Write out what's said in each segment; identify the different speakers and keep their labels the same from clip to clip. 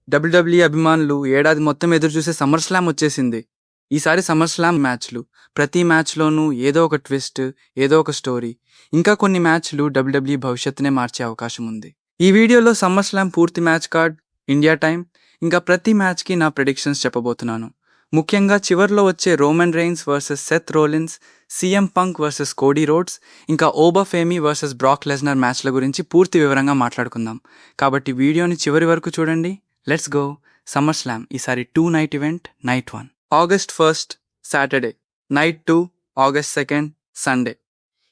Speaker 1: WWE అభిమానులు ఏడాది మొత్తం ఎదురుచూసే సమ్మర్ స్లామ్ వచ్చేసింది. ఈసారి సమ్మర్ స్లామ్ మ్యాచ్లు, ప్రతి మ్యాచ్లోనూ ఏదో ఒక ట్విస్ట్, ఏదో ఒక స్టోరీ, ఇంకా కొన్ని మ్యాచ్లు డబ్ల్యూడబ్ల్యూఈ భవిష్యత్తునే మార్చే అవకాశం ఉంది. ఈ వీడియోలో సమ్మర్ స్లామ్ పూర్తి మ్యాచ్ కార్డ్, ఇండియా టైం, ఇంకా ప్రతి మ్యాచ్కి నా ప్రెడిక్షన్స్ చెప్పబోతున్నాను. ముఖ్యంగా చివర్లో వచ్చే Roman Reigns versus Seth Rollins, CM punk versus Cody roads, ఇంకా ఓబాఫేమీ వర్సెస్ బ్రాక్ లెస్నర్ మ్యాచ్ల గురించి పూర్తి వివరంగా మాట్లాడుకుందాం. కాబట్టి వీడియోని చివరి వరకు చూడండి. Let's go. సమ్మర్ స్లామ్ ఈసారి 2 night event. Night 1 August 1st Saturday, night 2 August 2nd Sunday.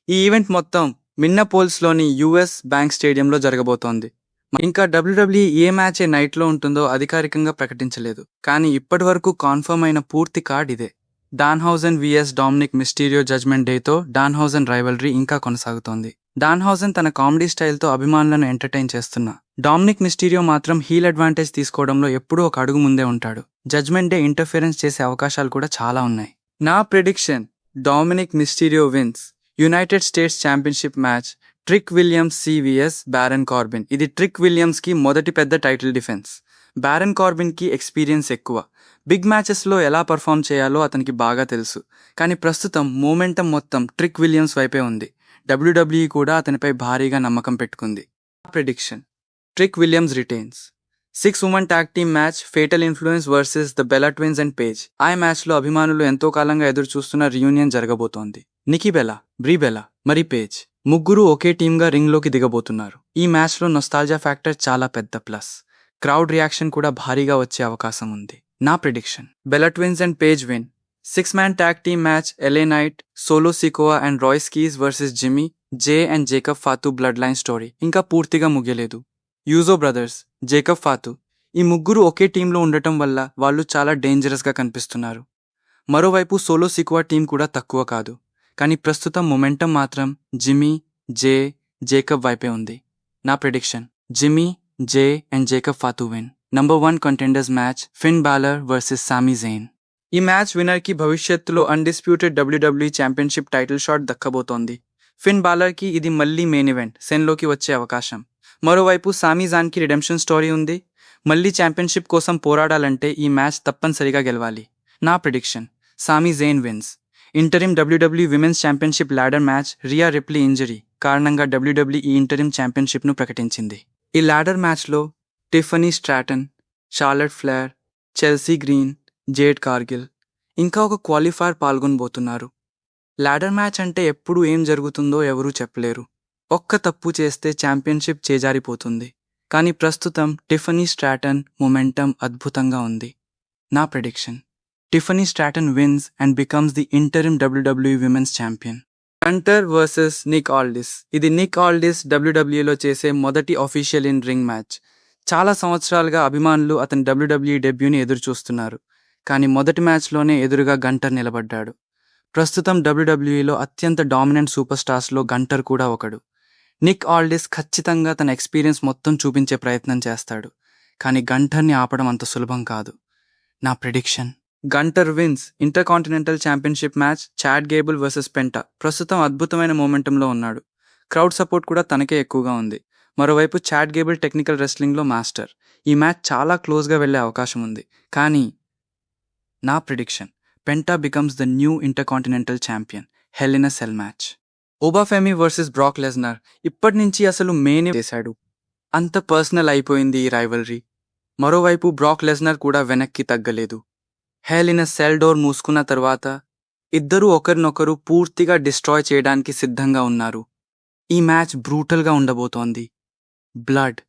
Speaker 1: ఈ ఈవెంట్ మొత్తం మిన్నపోల్స్లోని యుఎస్ బ్యాంక్ స్టేడియంలో జరగబోతోంది. ఇంకా డబ్ల్యూడబ్ల్యూఈ ఏ మ్యాచ్ ఏ నైట్లో ఉంటుందో అధికారికంగా ప్రకటించలేదు, కానీ ఇప్పటి వరకు కాన్ఫర్మ్ అయిన పూర్తి కార్డ్ ఇదే. Danhausen VS Dominik Mysterio Judgment డేతో డాన్హౌజన్ రైవల్రీ ఇంకా కొనసాగుతోంది. డాన్హౌజన్ తన కామెడీ స్టైల్తో అభిమానులను ఎంటర్టైన్ చేస్తున్నా, డామినిక్ మిస్టీరియో మాత్రం హీల్ అడ్వాంటేజ్ తీసుకోవడంలో ఎప్పుడూ ఒక అడుగు ముందే ఉంటాడు. జడ్జ్మెంట్ డే ఇంటర్ఫిరెన్స్ చేసే అవకాశాలు కూడా చాలా ఉన్నాయి. నా prediction: Dominik Mysterio wins. United States championship match, Trick Williams సివిఎస్ బ్యారన్ కార్బిన్. ఇది ట్రిక్ విలియమ్స్కి మొదటి పెద్ద టైటిల్ డిఫెన్స్. బ్యారన్ కార్బిన్కి ఎక్స్పీరియన్స్ ఎక్కువ, బిగ్ మ్యాచెస్లో ఎలా పర్ఫామ్ చేయాలో అతనికి బాగా తెలుసు. కానీ ప్రస్తుతం మూమెంటం మొత్తం ట్రిక్ విలియమ్స్ వైపే ఉంది. డబ్ల్యూడబ్ల్యూఈ కూడా అతనిపై భారీగా నమ్మకం పెట్టుకుంది. Prediction: trick Williams retains. 6 women tag team match, fatal influence versus the Bela Twins and page. ఆ మ్యాచ్లో అభిమానులు ఎంతో కాలంగా ఎదురు చూస్తున్న రియూనియన్ జరగబోతోంది. నికీ బెలా, బ్రీ బెలా, మరి పేజ్ ముగ్గురు ఒకే టీమ్గా రింగ్లోకి దిగబోతున్నారు. ఈ మ్యాచ్లో నొస్టాల్జియా ఫ్యాక్టర్ చాలా పెద్ద ప్లస్. క్రౌడ్ రియాక్షన్ కూడా భారీగా వచ్చే అవకాశం ఉంది. నా prediction: Bella Twins and Paige win. 6-man tag team match, LA Knight, Solo Sikoa and Royce Keys versus Jimmy, Jey and Jacob Fatu Bloodline story ఇంకా పూర్తిగా ముగియలేదు. యూజో బ్రదర్స్, జేకబ్ ఫాతు, ఈ ముగ్గురు ఒకే టీంలో ఉండటం వల్ల వాళ్ళు చాలా డేంజరస్గా కనిపిస్తున్నారు. మరోవైపు సోలో సికోవా టీం కూడా తక్కువ కాదు, కానీ ప్రస్తుతం మొమెంటం మాత్రం జిమ్మీ, జే, జేకబ్ వైపే ఉంది. నా prediction: Jimmy, Jey and Jacob Fatu win. Number 1 contenders match, Finn Balor versus Sami Zayn. ఈ మ్యాచ్ విన్నర్కి భవిష్యత్తులో undisputed WWE championship title shot దక్కబోతోంది. ఫిన్ బాలర్కి ఇది మళ్ళీ మెయిన్ ఈవెంట్ సెన్లోకి వచ్చే అవకాశం. మరోవైపు సామీ జాన్కి రిడెంప్షన్ స్టోరీ ఉంది. మళ్ళీ ఛాంపియన్షిప్ కోసం పోరాడాలంటే ఈ మ్యాచ్ తప్పనిసరిగా గెలవాలి. నా prediction: Sami Zayn wins. Interim WWE women's championship ladder match, Rhea Ripley injury కారణంగా డబ్ల్యూడబ్ల్యూఈ ఈ ఇంటరిమ్ ఛాంపియన్షిప్ను ప్రకటించింది. ఈ ల్యాడర్ మ్యాచ్లో Tiffany Stratton, Charlotte Flair, Chelsea Green, Jade Cargill, ఇంకా ఒక క్వాలిఫైర్ పాల్గొనబోతున్నారు. ల్యాడర్ మ్యాచ్ అంటే ఎప్పుడు ఏం జరుగుతుందో ఎవరూ చెప్పలేరు. ఒక్క తప్పు చేస్తే ఛాంపియన్షిప్ చేజారిపోతుంది. కానీ ప్రస్తుతం టిఫనీ స్ట్రాటన్ మొమెంటం అద్భుతంగా ఉంది. నా prediction: Tiffany Stratton wins and becomes the interim WWE women's champion. Gunther versus Nick Aldis. ఇది నిక్ ఆల్డిస్ డబ్ల్యూడబ్ల్యూఈలో చేసే మొదటి అఫీషియల్ ఇన్ రింగ్ మ్యాచ్. చాలా సంవత్సరాలుగా అభిమానులు అతని డబ్ల్యూడబ్ల్యూఈ డెబ్యూని ఎదురుచూస్తున్నారు, కానీ మొదటి మ్యాచ్లోనే ఎదురుగా గంటర్ నిలబడ్డాడు. ప్రస్తుతం డబ్ల్యూడబ్ల్యూఈలో అత్యంత డామినెంట్ సూపర్ స్టార్స్లో గంటర్ కూడా ఒకడు. నిక్ ఆల్డిస్ ఖచ్చితంగా తన ఎక్స్పీరియన్స్ మొత్తం చూపించే ప్రయత్నం చేస్తాడు, కానీ గంటర్ని ఆపడం అంత సులభం కాదు. నా prediction: Gunther wins. Intercontinental championship match, Chad Gable versus Penta. ప్రస్తుతం అద్భుతమైన మూమెంటంలో ఉన్నాడు. క్రౌడ్ సపోర్ట్ కూడా తనకే ఎక్కువగా ఉంది. మరోవైపు చాడ్ గేబుల్ టెక్నికల్ రెస్లింగ్లో మాస్టర్. ఈ మ్యాచ్ చాలా క్లోజ్గా వెళ్లే అవకాశం ఉంది. కానీ నా prediction: Penta becomes the new Intercontinental champion. Hell in a Cell match. Oba Femi versus Brock Lesnar. ఇప్పటి నుంచి అసలు మెయిన్ చేశాడు. అంత పర్సనల్ అయిపోయింది ఈ రైవల్రీ. మరోవైపు బ్రాక్ లెస్నర్ కూడా వెనక్కి తగ్గలేదు. హెల్ ఇన్ ఎ సెల్ డోర్ మూసుకున్న తర్వాత ఇద్దరూ ఒకరినొకరు పూర్తిగా డిస్ట్రాయ్ చేయడానికి సిద్ధంగా ఉన్నారు. ఈ మ్యాచ్ బ్రూటల్గా ఉండబోతోంది. బ్లడ్,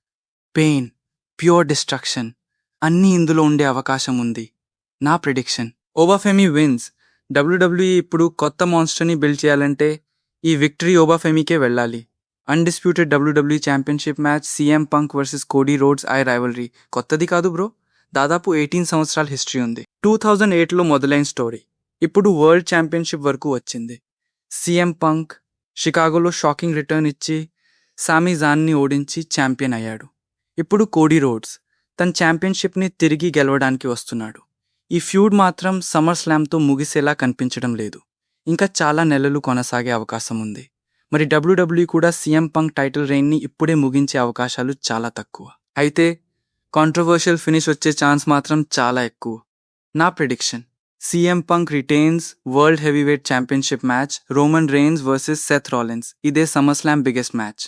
Speaker 1: పెయిన్, ప్యూర్ డిస్ట్రక్షన్ అన్నీ ఇందులో ఉండే అవకాశం ఉంది. నా ప్రిడిక్షన్: ఓబాఫెమీ విన్స్. డబ్ల్యూడబ్ల్యూఈ ఇప్పుడు కొత్త మాన్స్టర్ని బిల్డ్ చేయాలంటే ఈ విక్టరీ ఓబాఫెమీకే వెళ్ళాలి. Undisputed WWE championship match, CM punk versus Cody roads. I rivalry కొత్తది కాదు బ్రో, దాదాపు 18 సంవత్సరాల హిస్టరీ ఉంది. 2008లో మొదలైన స్టోరీ ఇప్పుడు వరల్డ్ ఛాంపియన్షిప్ వరకు వచ్చింది. సీఎం పంక్ షికాగోలో షాకింగ్ రిటర్న్ ఇచ్చి సామీ జాన్ని ఓడించి ఛాంపియన్ అయ్యాడు. ఇప్పుడు కోడీ రోడ్స్ తన ఛాంపియన్షిప్ని తిరిగి గెలవడానికి వస్తున్నాడు. ఈ ఫ్యూడ్ మాత్రం సమ్మర్ స్లామ్తో ముగిసేలా కనిపించడం లేదు. ఇంకా చాలా నెలలు కొనసాగే అవకాశం ఉంది. మరి డబ్ల్యూడబ్ల్యూఈ కూడా సీఎం పంక్ టైటిల్ రెయిన్ని ఇప్పుడే ముగించే అవకాశాలు చాలా తక్కువ. అయితే కాంట్రవర్షియల్ ఫినిష్ వచ్చే ఛాన్స్ మాత్రం చాలా ఎక్కువ. నా prediction, CM Punk retains World Heavyweight championship match Roman Reigns versus Seth Rollins. ఇదే SummerSlam biggest match.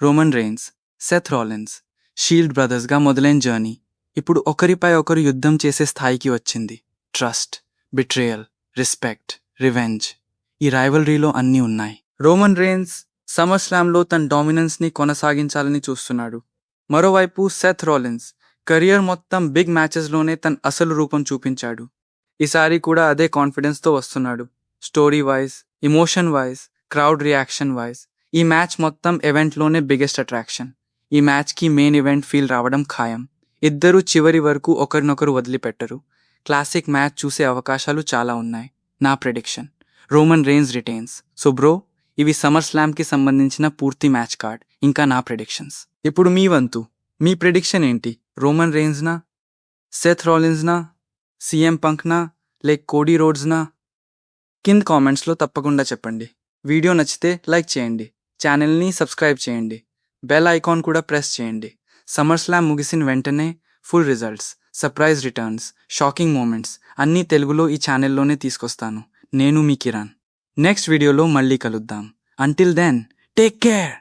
Speaker 1: Roman Reigns, Seth Rollins Shield బ్రదర్స్గా మొదలైన జర్నీ ఇప్పుడు ఒకరిపై ఒకరు యుద్ధం చేసే స్థాయికి వచ్చింది. ట్రస్ట్, బిట్రేయల్, రెస్పెక్ట్, రివెంజ్, ఈ రైవల్రీలో అన్నీ ఉన్నాయి. రోమన్ రెయిన్స్ సమ్మర్ స్లామ్లో తన డామినెన్స్ని కొనసాగించాలని చూస్తున్నాడు. మరోవైపు సెత్ రాలిన్స్ కెరియర్ మొత్తం బిగ్ మ్యాచెస్లోనే తన అసలు రూపం చూపించాడు. ఈసారి కూడా అదే కాన్ఫిడెన్స్తో వస్తున్నాడు. Story wise, emotion wise, crowd reaction wise ఈ మ్యాచ్ మొత్తం ఈవెంట్లోనే బిగ్గెస్ట్ అట్రాక్షన్. ఈ మ్యాచ్కి మెయిన్ ఈవెంట్ ఫీల్ రావడం ఖాయం. ఇద్దరూ చివరి వరకు ఒకరినొకరు వదిలిపెట్టరు. క్లాసిక్ మ్యాచ్ చూసే అవకాశాలు చాలా ఉన్నాయి. నా prediction, Roman rains retains. So bro, ఇవి సమ్మర్ స్లామ్కి సంబంధించిన పూర్తి మ్యాచ్ కార్డ్, ఇంకా నా ప్రెడిక్షన్స్. ఇప్పుడు మీ వంతు, మీ ప్రెడిక్షన్ ఏంటి? రోమన్ రెయిన్స్నా, సెత్ రాలిన్స్నా, సీఎం పంక్నా, లేక్ కోడీ రోడ్స్నా? కింద కామెంట్స్లో తప్పకుండా చెప్పండి. వీడియో నచ్చితే లైక్ చేయండి, ఛానల్ని సబ్స్క్రైబ్ చేయండి, బెల్ ఐకాన్ కూడా ప్రెస్ చేయండి. సమ్మర్ స్లామ్ ముగిసిన వెంటనే full results, surprise returns, shocking moments అన్నీ తెలుగులో ఈ ఛానల్లోనే తీసుకొస్తాను. నేను మీ కిరణ్. నెక్స్ట్ వీడియోలో మళ్ళీ కలుద్దాం. Until then, take care.